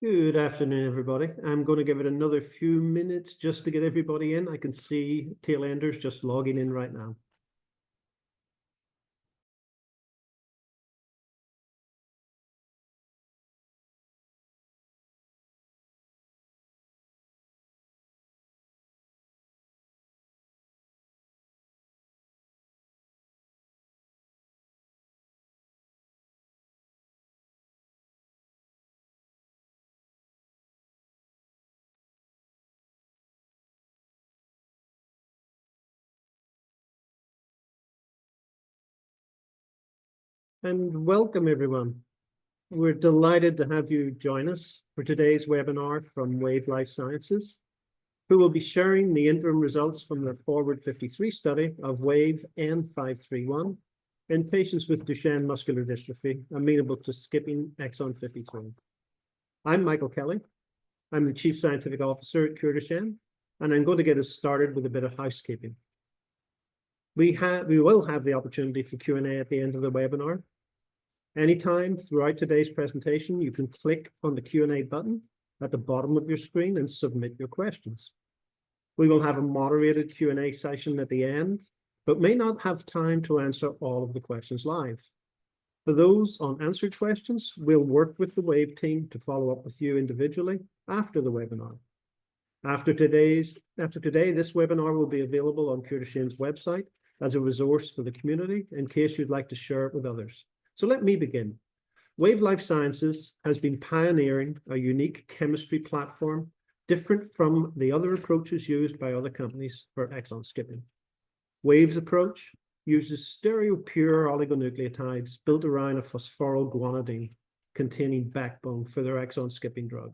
Good afternoon, everybody. I'm going to give it another few minutes just to get everybody in. I can see tail enders just logging in right now. And welcome, everyone. We're delighted to have you join us for today's webinar from Wave Life Sciences, who will be sharing the interim results from their Forward 53 study of Wave N531 in patients with Duchenne muscular dystrophy amenable to skipping exon 53. I'm Michael Kelly. I'm the Chief Scientific Officer at CureDuchenne, and I'm going to get us started with a bit of housekeeping. We will have the opportunity for Q&A at the end of the webinar. Anytime throughout today's presentation, you can click on the Q&A button at the bottom of your screen and submit your questions. We will have a moderated Q&A session at the end, but may not have time to answer all of the questions live. For those unanswered questions, we'll work with the Wave team to follow up with you individually after the webinar. After today, this webinar will be available on CureDuchenne's website as a resource for the community in case you'd like to share it with others. So let me begin. Wave Life Sciences has been pioneering a unique chemistry platform different from the other approaches used by other companies for exon skipping. Wave's approach uses stereopure oligonucleotides built around a phosphorylguanidine containing backbone for their exon skipping drug.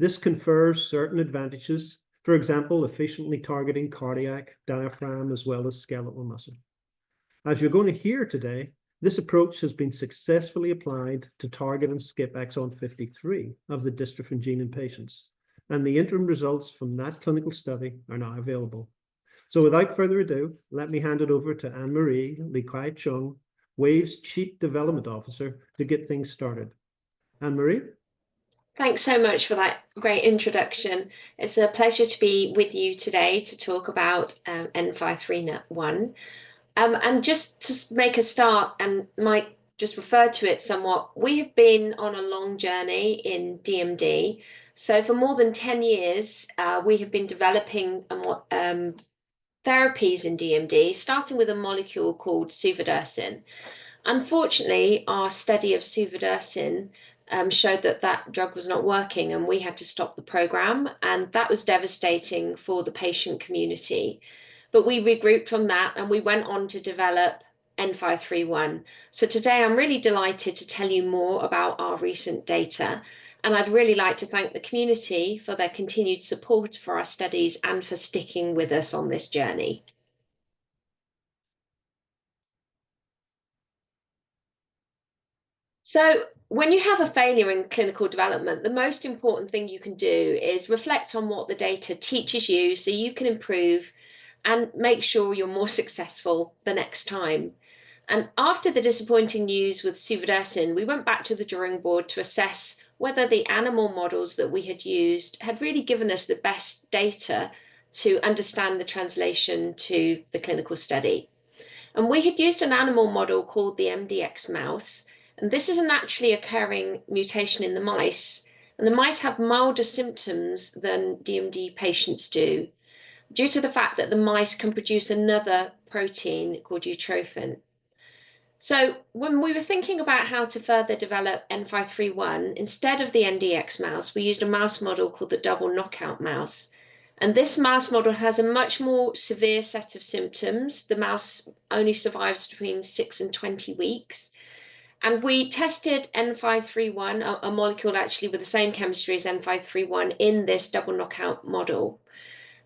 This confers certain advantages, for example, efficiently targeting cardiac, diaphragm, as well as skeletal muscle. As you're going to hear today, this approach has been successfully applied to target and skip exon 53 of the dystrophin gene in patients, and the interim results from that clinical study are now available. So without further ado, let me hand it over to Anne-Marie Li-Kai-Chung, Wave's Chief Development Officer, to get things started. Anne-Marie? Thanks so much for that great introduction. It's a pleasure to be with you today to talk about N531. And just to make a start, and Mike just referred to it somewhat, we have been on a long journey in DMD. So for more than 10 years, we have been developing therapies in DMD, starting with a molecule called suvodirsen. Unfortunately, our study of suvodirsen showed that that drug was not working, and we had to stop the program, and that was devastating for the patient community. But we regrouped from that and we went on to develop N531. So today I'm really delighted to tell you more about our recent data, and I'd really like to thank the community for their continued support for our studies and for sticking with us on this journey. So when you have a failure in clinical development, the most important thing you can do is reflect on what the data teaches you so you can improve and make sure you're more successful the next time. And after the disappointing news with suvodirsen, we went back to the drawing board to assess whether the animal models that we had used had really given us the best data to understand the translation to the clinical study. And we had used an animal model called the MDX mouse. And this is a naturally occurring mutation in the mice. And the mice have milder symptoms than DMD patients do, due to the fact that the mice can produce another protein called utrophin. So when we were thinking about how to further develop N531, instead of the MDX mouse, we used a mouse model called the double knockout mouse. And this mouse model has a much more severe set of symptoms. The mouse only survives between 6 and 20 weeks. And we tested N531, a molecule actually with the same chemistry as N531, in this double knockout model.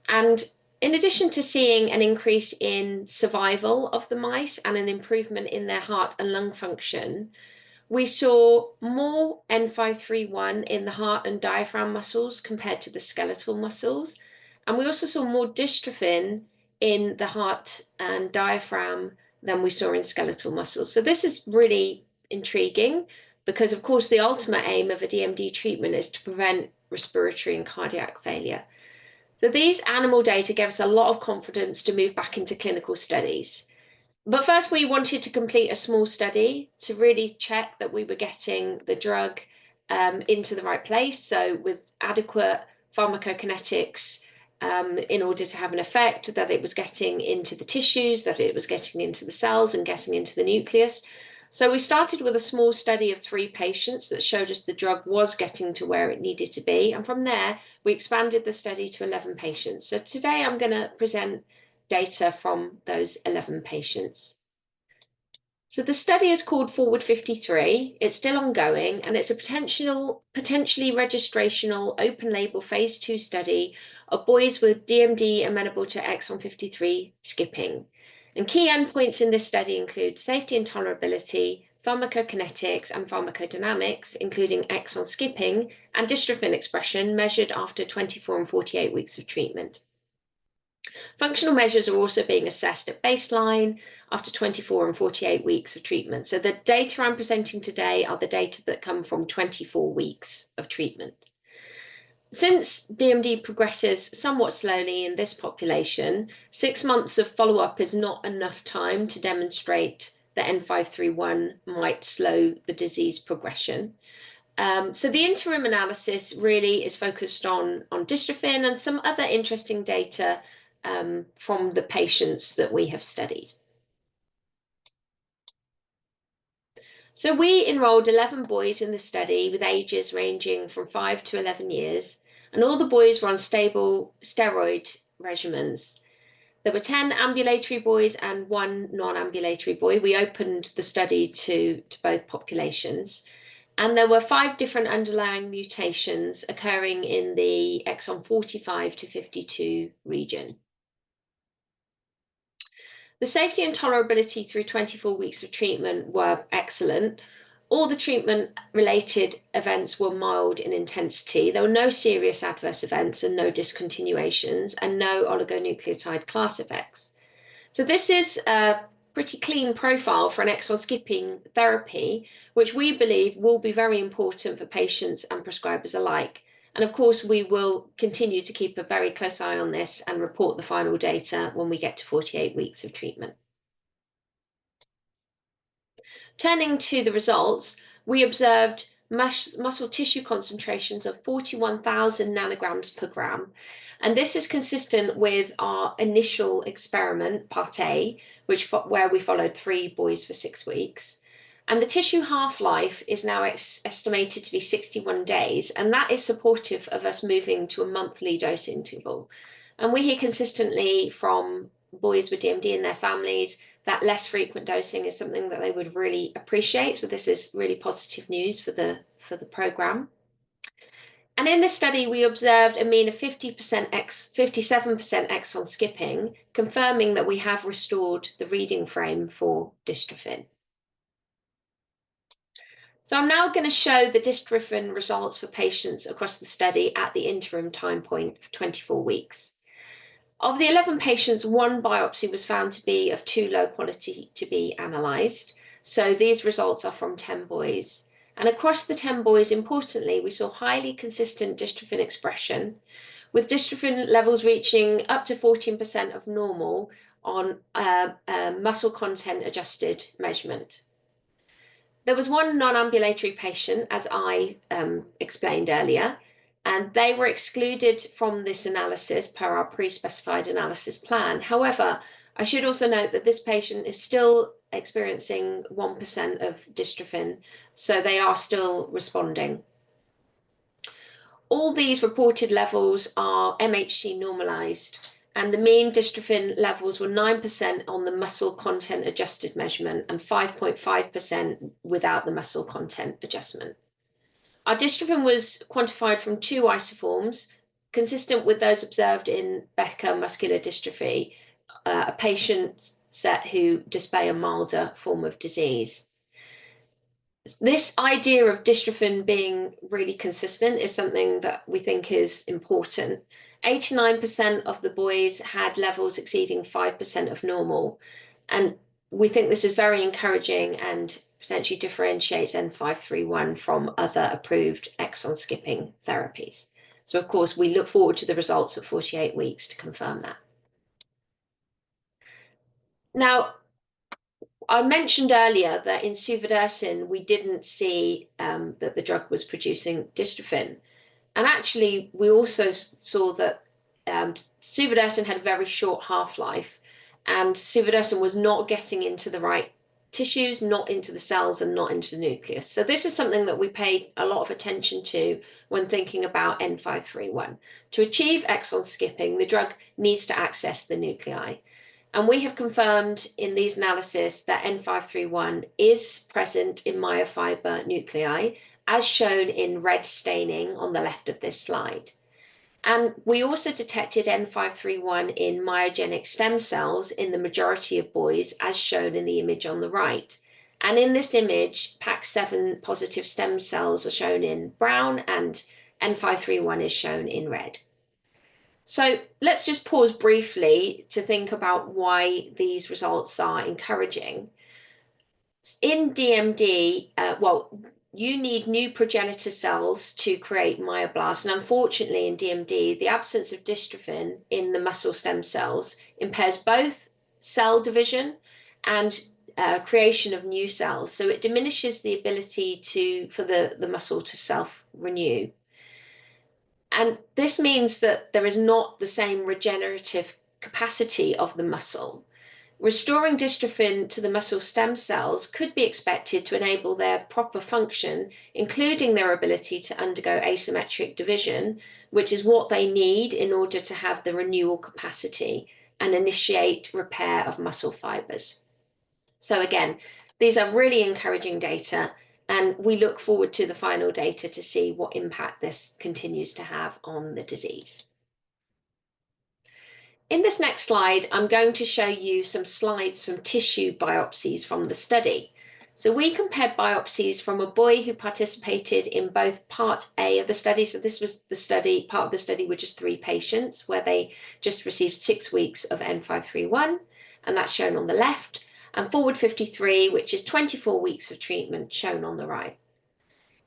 And in addition to seeing an increase in survival of the mice and an improvement in their heart and lung function, we saw more N531 in the heart and diaphragm muscles compared to the skeletal muscles. And we also saw more dystrophin in the heart and diaphragm than we saw in skeletal muscles. So this is really intriguing because of course the ultimate aim of a DMD treatment is to prevent respiratory and cardiac failure. So these animal data gave us a lot of confidence to move back into clinical studies. But first, we wanted to complete a small study to really check that we were getting the drug into the right place, so with adequate pharmacokinetics in order to have an effect, that it was getting into the tissues, that it was getting into the cells and getting into the nucleus. So we started with a small study of 3 patients that showed us the drug was getting to where it needed to be. And from there, we expanded the study to 11 patients. So today I'm going to present data from those 11 patients. So the study is called Forward 53. It's still ongoing, and it's a potentially registrational open label phase 2 study of boys with DMD amenable to exon 53 skipping. And key endpoints in this study include safety and tolerability, pharmacokinetics and pharmacodynamics, including exon skipping and dystrophin expression measured after 24 and 48 weeks of treatment. Functional measures are also being assessed at baseline after 24 and 48 weeks of treatment. So the data I'm presenting today are the data that come from 24 weeks of treatment. Since DMD progresses somewhat slowly in this population, 6 months of follow-up is not enough time to demonstrate that N531 might slow the disease progression. So the interim analysis really is focused on dystrophin and some other interesting data from the patients that we have studied. So we enrolled 11 boys in the study with ages ranging from 5 to 11 years, and all the boys were on stable steroid regimens. There were 10 ambulatory boys and 1 non-ambulatory boy. We opened the study to both populations. And there were 5 different underlying mutations occurring in the exon 45 to 52 region. The safety and tolerability through 24 weeks of treatment were excellent. All the treatment-related events were mild in intensity. There were no serious adverse events and no discontinuations and no oligonucleotide class effects. So this is a pretty clean profile for an exon skipping therapy, which we believe will be very important for patients and prescribers alike. And of course, we will continue to keep a very close eye on this and report the final data when we get to 48 weeks of treatment. Turning to the results, we observed muscle tissue concentrations of 41,000 nanograms per gram. And this is consistent with our initial experiment, Part A, where we followed 3 boys for 6 weeks. And the tissue half-life is now estimated to be 61 days, and that is supportive of us moving to a monthly dose interval. And we hear consistently from boys with DMD and their families that less frequent dosing is something that they would really appreciate. So this is really positive news for the program. And in this study, we observed a mean of 57% exon skipping, confirming that we have restored the reading frame for dystrophin. So I'm now going to show the dystrophin results for patients across the study at the interim time point of 24 weeks. Of the 11 patients, 1 biopsy was found to be of too low quality to be analysed. So these results are from 10 boys. And across the 10 boys, importantly, we saw highly consistent dystrophin expression, with dystrophin levels reaching up to 14% of normal on muscle content adjusted measurement. There was 1 non-ambulatory patient, as I explained earlier, and they were excluded from this analysis per our pre-specified analysis plan. However, I should also note that this patient is still experiencing 1% of dystrophin, so they are still responding. All these reported levels are MHC normalized, and the mean dystrophin levels were 9% on the muscle content adjusted measurement and 5.5% without the muscle content adjustment. Our dystrophin was quantified from 2 isoforms, consistent with those observed in Becker muscular dystrophy, a patient set who display a milder form of disease. This idea of dystrophin being really consistent is something that we think is important. 89% of the boys had levels exceeding 5% of normal, and we think this is very encouraging and potentially differentiates N531 from other approved exon skipping therapies. So of course, we look forward to the results at 48 weeks to confirm that. Now, I mentioned earlier that in suvodirsen, we didn't see that the drug was producing dystrophin. And actually, we also saw that suvodirsen had a very short half-life, and suvodirsen was not getting into the right tissues, not into the cells, and not into the nucleus. So this is something that we paid a lot of attention to when thinking about N531. To achieve exon skipping, the drug needs to access the nuclei. And we have confirmed in these analyses that N531 is present in myofiber nuclei, as shown in red staining on the left of this slide. And we also detected N531 in myogenic stem cells in the majority of boys, as shown in the image on the right. And in this image, PAX7 positive stem cells are shown in brown and N531 is shown in red. So let's just pause briefly to think about why these results are encouraging. In DMD, you need new progenitor cells to create myoblasts. And unfortunately, in DMD, the absence of dystrophin in the muscle stem cells impairs both cell division and creation of new cells. So it diminishes the ability for the muscle to self-renew. And this means that there is not the same regenerative capacity of the muscle. Restoring dystrophin to the muscle stem cells could be expected to enable their proper function, including their ability to undergo asymmetric division, which is what they need in order to have the renewal capacity and initiate repair of muscle fibers. So again, these are really encouraging data, and we look forward to the final data to see what impact this continues to have on the disease. In this next slide, I'm going to show you some slides from tissue biopsies from the study. So we compared biopsies from a boy who participated in both part A of the study. So this was the study, part of the study with just 3 patients where they just received 6 weeks of N531, and that's shown on the left, and forward 53, which is 24 weeks of treatment, shown on the right.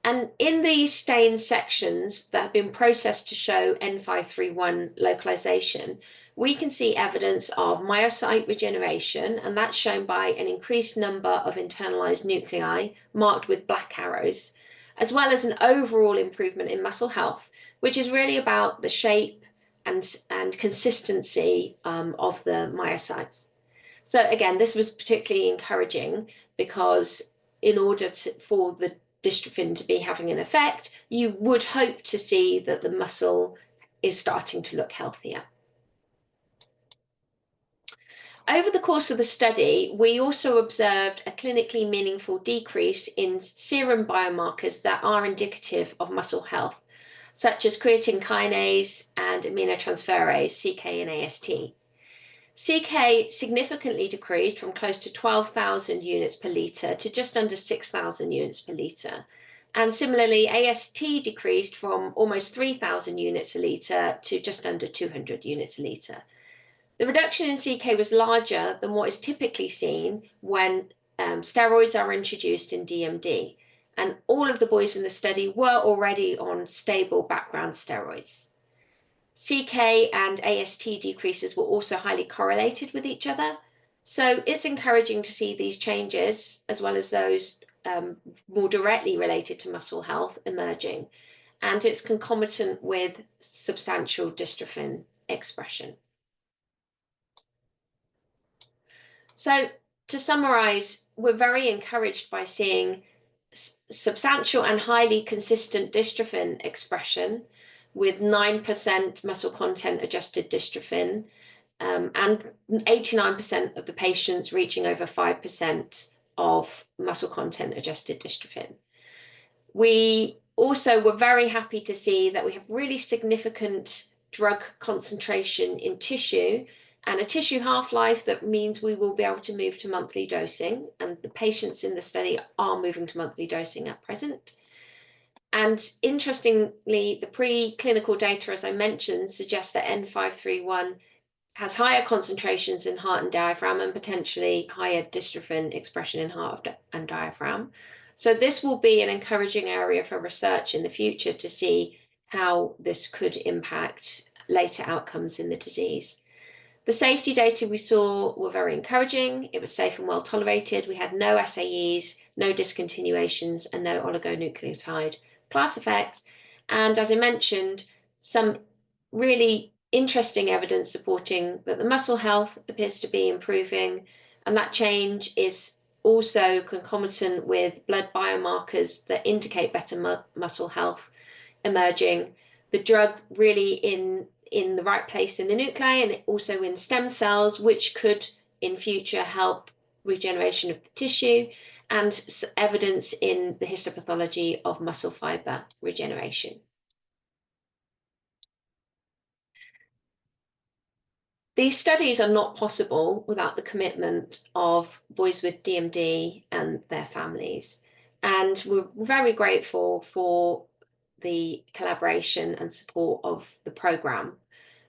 And in these stained sections that have been processed to show N531 localization, we can see evidence of myocyte regeneration, and that's shown by an increased number of internalized nuclei marked with black arrows, as well as an overall improvement in muscle health, which is really about the shape and consistency of the myocytes. So again, this was particularly encouraging because in order for the dystrophin to be having an effect, you would hope to see that the muscle is starting to look healthier. Over the course of the study, we also observed a clinically meaningful decrease in serum biomarkers that are indicative of muscle health, such as creatine kinase and aminotransferase, CK and AST. CK significantly decreased from close to 12,000 units per litre to just under 6,000 units per litre. And similarly, AST decreased from almost 3,000 units a litre to just under 200 units a litre. The reduction in CK was larger than what is typically seen when steroids are introduced in DMD. And all of the boys in the study were already on stable background steroids. CK and AST decreases were also highly correlated with each other. So it's encouraging to see these changes, as well as those more directly related to muscle health, emerging. And it's concomitant with substantial dystrophin expression. So to summarize, we're very encouraged by seeing substantial and highly consistent dystrophin expression with 9% muscle content adjusted dystrophin and 89% of the patients reaching over 5% of muscle content adjusted dystrophin. We also were very happy to see that we have really significant drug concentration in tissue and a tissue half-life that means we will be able to move to monthly dosing, and the patients in the study are moving to monthly dosing at present. And interestingly, the preclinical data, as I mentioned, suggests that N531 has higher concentrations in heart and diaphragm and potentially higher dystrophin expression in heart and diaphragm. So this will be an encouraging area for research in the future to see how this could impact later outcomes in the disease. The safety data we saw were very encouraging. It was safe and well tolerated. We had no SAEs, no discontinuations, and no oligonucleotide class effects. And as I mentioned, some really interesting evidence supporting that the muscle health appears to be improving, and that change is also concomitant with blood biomarkers that indicate better muscle health emerging. The drug really in the right place in the nuclei and also in stem cells, which could in future help regeneration of the tissue, and evidence in the histopathology of muscle fiber regeneration. These studies are not possible without the commitment of boys with DMD and their families. And we're very grateful for the collaboration and support of the programme.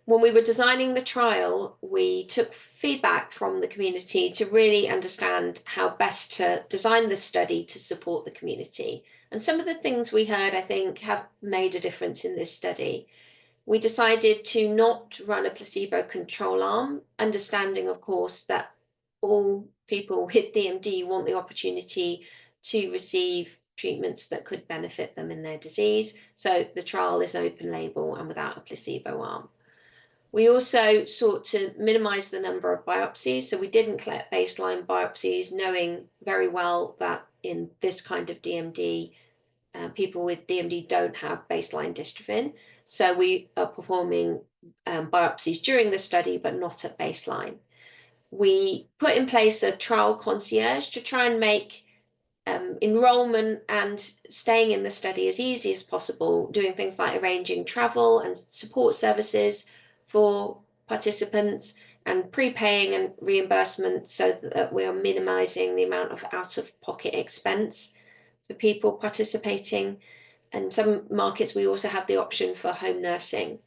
When we were designing the trial, we took feedback from the community to really understand how best to design this study to support the community. And some of the things we heard, I think, have made a difference in this study. We decided to not run a placebo control arm, understanding, of course, that all people with DMD want the opportunity to receive treatments that could benefit them in their disease. So the trial is open label and without a placebo arm. We also sought to minimize the number of biopsies. So we didn't collect baseline biopsies, knowing very well that in this kind of DMD, people with DMD don't have baseline dystrophin. So we are performing biopsies during the study, but not at baseline. We put in place a trial concierge to try and make enrollment and staying in the study as easy as possible, doing things like arranging travel and support services for participants and prepaying and reimbursement so that we are minimizing the amount of out-of-pocket expense for people participating. And some markets, we also have the option for home nursing.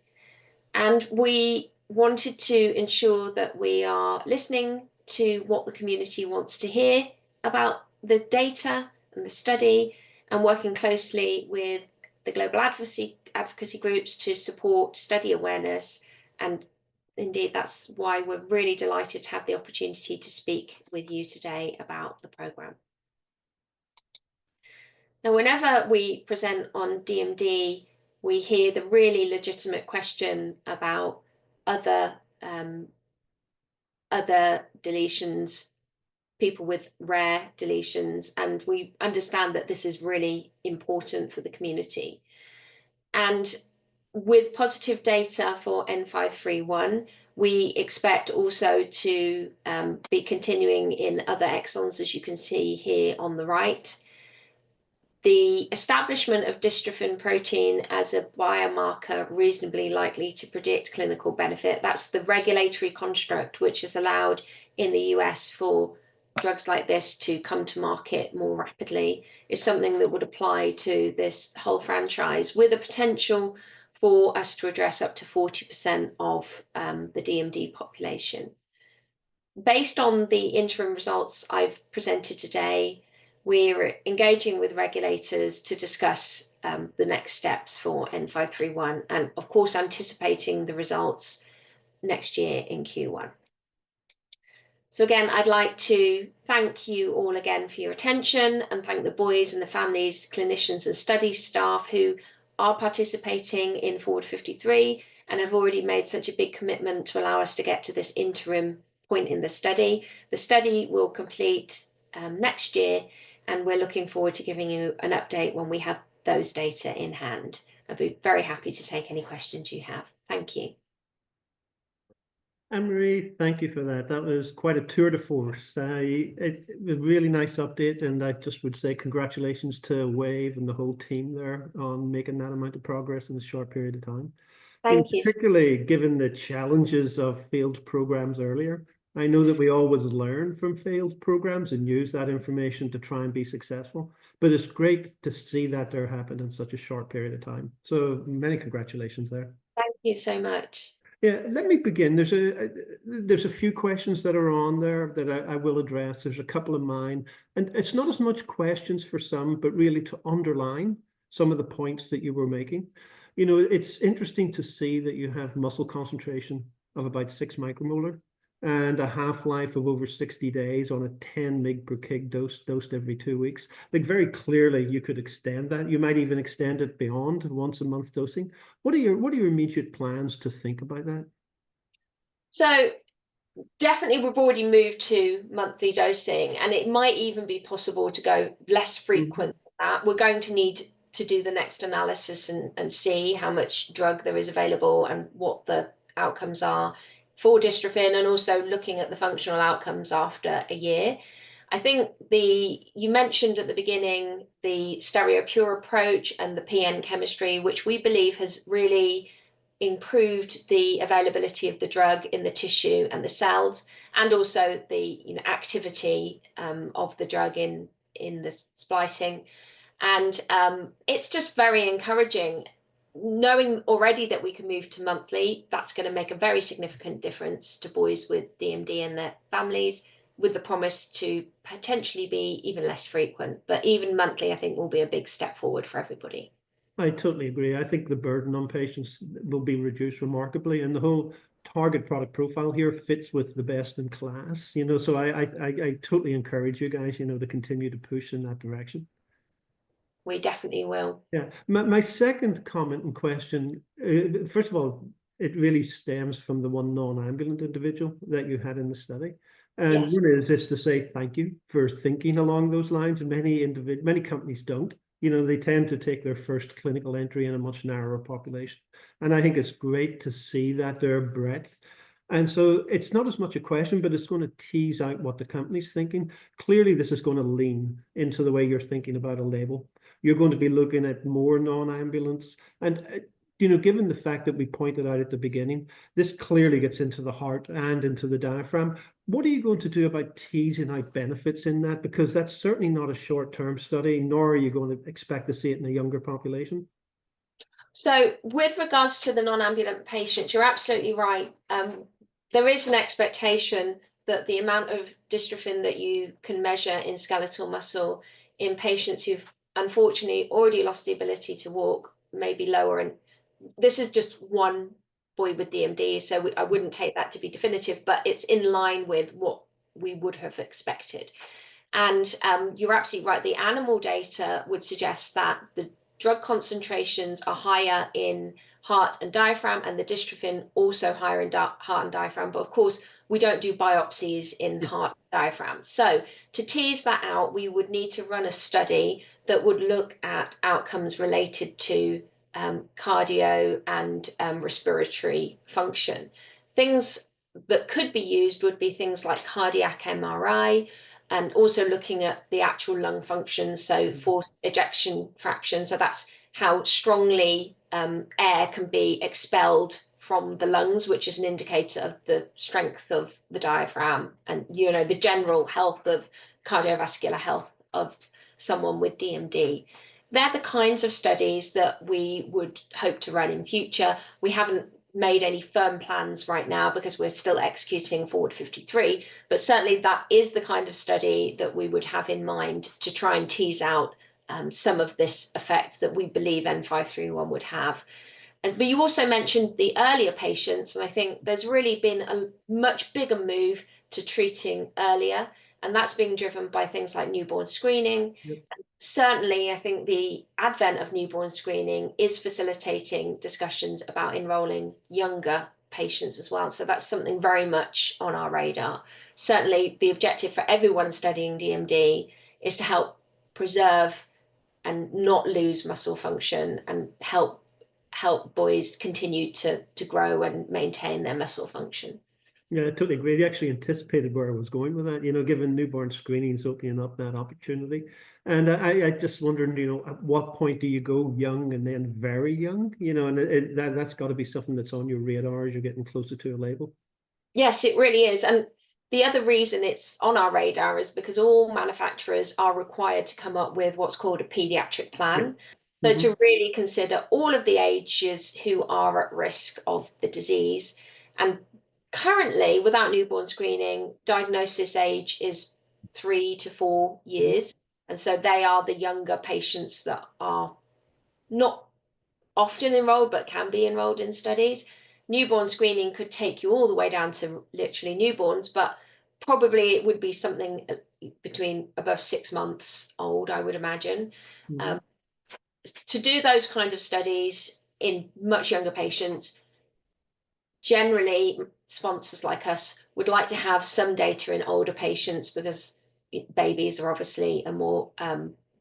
And we wanted to ensure that we are listening to what the community wants to hear about the data and the study, and working closely with the global advocacy groups to support study awareness. And indeed, that's why we're really delighted to have the opportunity to speak with you today about the programme. Now, whenever we present on DMD, we hear the really legitimate question about other deletions, people with rare deletions, and we understand that this is really important for the community. And with positive data for N531, we expect also to be continuing in other exons, as you can see here on the right. The establishment of dystrophin protein as a biomarker reasonably likely to predict clinical benefit, that's the regulatory construct which has allowed in the US for drugs like this to come to market more rapidly, is something that would apply to this whole franchise, with a potential for us to address up to 40% of the DMD population. Based on the interim results I've presented today, we're engaging with regulators to discuss the next steps for N531, and of course anticipating the results next year in Q1. So again, I'd like to thank you all again for your attention, and thank the boys and the families, clinicians and study staff who are participating in Forward 53 and have already made such a big commitment to allow us to get to this interim point in the study. The study will complete next year, and we're looking forward to giving you an update when we have those data in hand. I'd be very happy to take any questions you have. Thank you. Anne-Marie, thank you for that. That was quite a tour de force. It was a really nice update, and I just would say congratulations to Wave and the whole team there on making that amount of progress in a short period of time. Thank you. Particularly given the challenges of failed programs earlier. I know that we always learn from failed programs and use that information to try and be successful, but it's great to see that there happened in such a short period of time. So many congratulations there. Thank you so much. Yeah, let me begin. There's a few questions that are on there that I will address. There's a couple of mine, and it's not as much questions for some, but really to underline some of the points that you were making. It's interesting to see that you have muscle concentration of about 6 micromolar and a half-life of over 60 days on a 10 mg per kg dosed every 2 weeks. Like very clearly, you could extend that. You might even extend it beyond once a month dosing. What are your immediate plans to think about that? So definitely we've already moved to monthly dosing, and it might even be possible to go less Mhm. frequent than that. We're going to need to do the next analysis and see how much drug there is available and what the outcomes are for dystrophin, and also looking at the functional outcomes after a year. I think you mentioned at the beginning the stereopure approach and the PN chemistry, which we believe has really improved the availability of the drug in the tissue and the cells, and also the activity of the drug in the splicing. And it's just very encouraging. Knowing already that we can move to monthly, that's going to make a very significant difference to boys with DMD and their families, with the promise to potentially be even less frequent. But even monthly, I think, will be a big step forward for everybody. I totally agree. I think the burden on patients will be reduced remarkably, and the whole target product profile here fits with the best in class. So I totally encourage you guys, to continue to push in that direction. We definitely will. Yeah. My second comment and question, first of all, it really stems from the one non-ambulant individual that you had in the study. And Yes. one is just to say thank you for thinking along those lines. And many companies don't. They tend to take their first clinical entry in a much narrower population. And I think it's great to see that their breadth. And so it's not as much a question, but it's going to tease out what the company's thinking. Clearly, this is going to lean into the way you're thinking about a label. You're going to be looking at more non-ambulance. And, given the fact that we pointed out at the beginning, this clearly gets into the heart and into the diaphragm. What are you going to do about teasing out benefits in that? Because that's certainly not a short-term study, nor are you going to expect to see it in a younger population. So, with regards to the non-ambulant patients, you're absolutely right. There is an expectation that the amount of dystrophin that you can measure in skeletal muscle in patients who've unfortunately already lost the ability to walk may be lower. And this is just one boy with DMD, so I wouldn't take that to be definitive, but it's in line with what we would have expected. And you're absolutely right. The animal data would suggest that the drug concentrations are higher in heart and diaphragm, and the dystrophin also higher in heart and diaphragm. But of course, we don't do biopsies in Yeah. heart and diaphragm. So to tease that out, we would need to run a study that would look at outcomes related to cardio and respiratory function. Things that could be used would be things like cardiac MRI, and also looking at the actual lung function, so forced ejection fraction. So that's how strongly air can be expelled from the lungs, which is an indicator of the strength of the diaphragm and the general health of cardiovascular health of someone with DMD. They're the kinds of studies that we would hope to run in future. We haven't made any firm plans right now because we're still executing Forward 53, but certainly that is the kind of study that we would have in mind to try and tease out some of this effect that we believe N531 would have. But you also mentioned the earlier patients, and I think there's really been a much bigger move to treating earlier, and that's being driven by things like newborn screening. Yep. Certainly, I think the advent of newborn screening is facilitating discussions about enrolling younger patients as well. So that's something very much on our radar. Certainly, the objective for everyone studying DMD is to help preserve and not lose muscle function and help boys continue to grow and maintain their muscle function. Yeah, I totally agree. They actually anticipated where I was going with that, given newborn screenings opening up that opportunity. And I just wondered, at what point do you go young and then very young? And that's got to be something that's on your radar as you're getting closer to a label. Yes, it really is. And the other reason it's on our radar is because all manufacturers are required to come up with what's called a pediatric Yeah. plan. So Hmm. to really consider all of the ages who are at risk of the disease. And currently, without newborn screening, diagnosis age is 3 to 4 years. And so they are the younger patients that are not often enrolled, but can be enrolled in studies. Newborn screening could take you all the way down to literally newborns, but probably it would be something between above 6 months old, I would imagine. Mhm. To do those kind of studies in much younger patients, generally sponsors like us would like to have some data in older patients because babies are obviously a more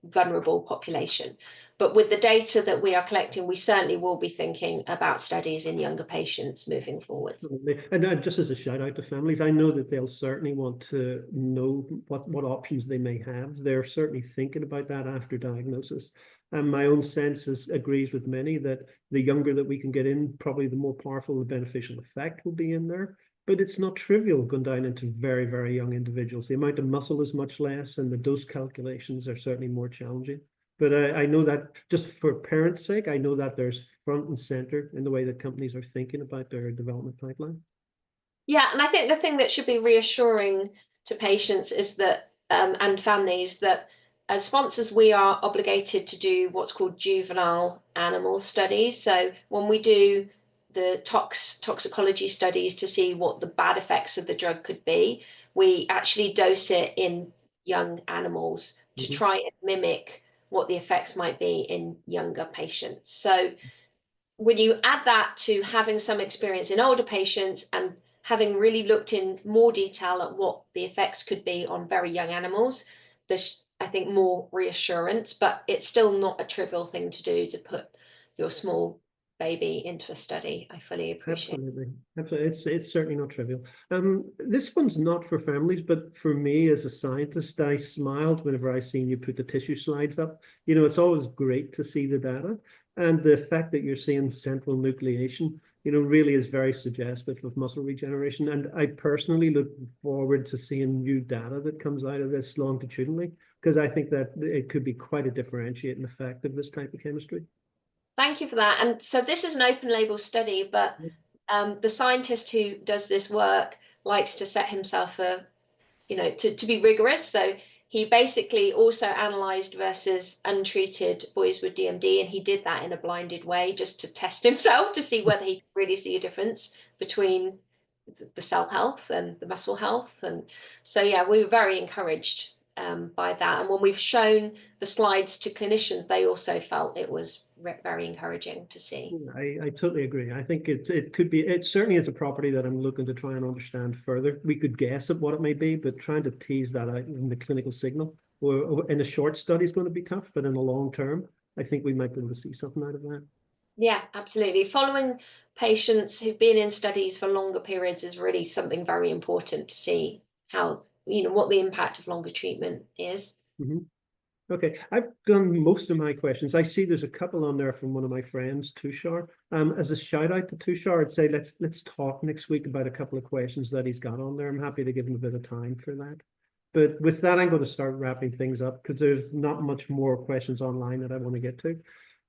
vulnerable population. But with the data that we are collecting, we certainly will be thinking about studies in younger patients moving forwards. And just as a shout out to families, I know that they'll certainly want to know what options they may have. They're certainly thinking about that after diagnosis. And my own sense agrees with many that the younger that we can get in, probably the more powerful the beneficial effect will be in there. But it's not trivial going down into very, very young individuals. The amount of muscle is much less, and the dose calculations are certainly more challenging. But I know that just for parents' sake, I know that there's front and center in the way that companies are thinking about their development pipeline. Yeah, and I think the thing that should be reassuring to patients is that and families that as sponsors we are obligated to do what's called juvenile animal studies. So when we do the toxicology studies to see what the bad effects of the drug could be, we actually dose it in young animals to Mhm. try and mimic what the effects might be in younger patients. So when you add that to having some experience in older patients and having really looked in more detail at what the effects could be on very young animals, there's, I think, more reassurance, but it's still not a trivial thing to do to put your small baby into a study. I fully appreciate. Absolutely. Absolutely. It's certainly not trivial. This one's not for families, but for me as a scientist, I smiled whenever I seen you put the tissue slides up. You know, it's always great to see the data. And the fact that you're seeing central nucleation, you know, really is very suggestive of muscle regeneration. And I personally look forward to seeing new data that comes out of this longitudinally, because I think that it could be quite a differentiating effect of this type of chemistry. Thank you for that. And so this is an open label study, but the scientist who does this work likes to set himself a to be rigorous. So he basically also analyzed versus untreated boys with DMD, and he did that in a blinded way just to test himself to see whether he could really see a difference between the cell health and the muscle health. And so, yeah, we were very encouraged by that. And when we've shown the slides to clinicians, they also felt it was very encouraging to see. I totally agree. I think it could be, it certainly is a property that I'm looking to try and understand further. We could guess at what it may be, but trying to tease that out in the clinical signal or in a short study is going to be tough, but in the long term, I think we might be able to see something out of that. Yeah, absolutely. Following patients who've been in studies for longer periods is really something very important to see how, what the impact of longer treatment is. Mhm. Okay, I've done most of my questions. I see there's a couple on there from one of my friends, Tushar. As a shout out to Tushar, I'd say let's talk next week about a couple of questions that he's got on there. I'm happy to give him a bit of time for that. But with that, I'm going to start wrapping things up because there's not much more questions online that I want to get to.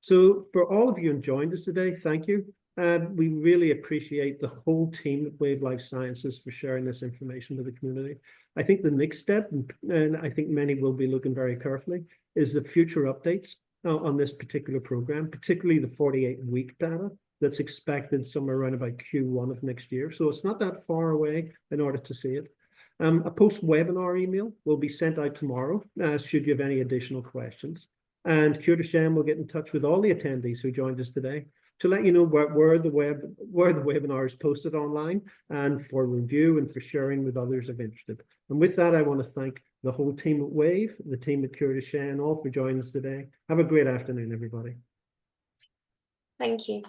So for all of you who joined us today, thank you. We really appreciate the whole team at Wave Life Sciences for sharing this information with the community. I think the next step, and I think many will be looking very carefully, is the future updates on this particular program, particularly the 48-week data that's expected somewhere around about Q1 of next year. So it's not that far away in order to see it. A post-webinar email will be sent out tomorrow, should you have any additional questions. And CureDuchenne will get in touch with all the attendees who joined us today to let you know where the webinar is posted online and for review and for sharing with others if interested. And with that, I want to thank the whole team at Wave, the team at CureDuchenne, all for joining us today. Have a great afternoon, everybody. Thank you.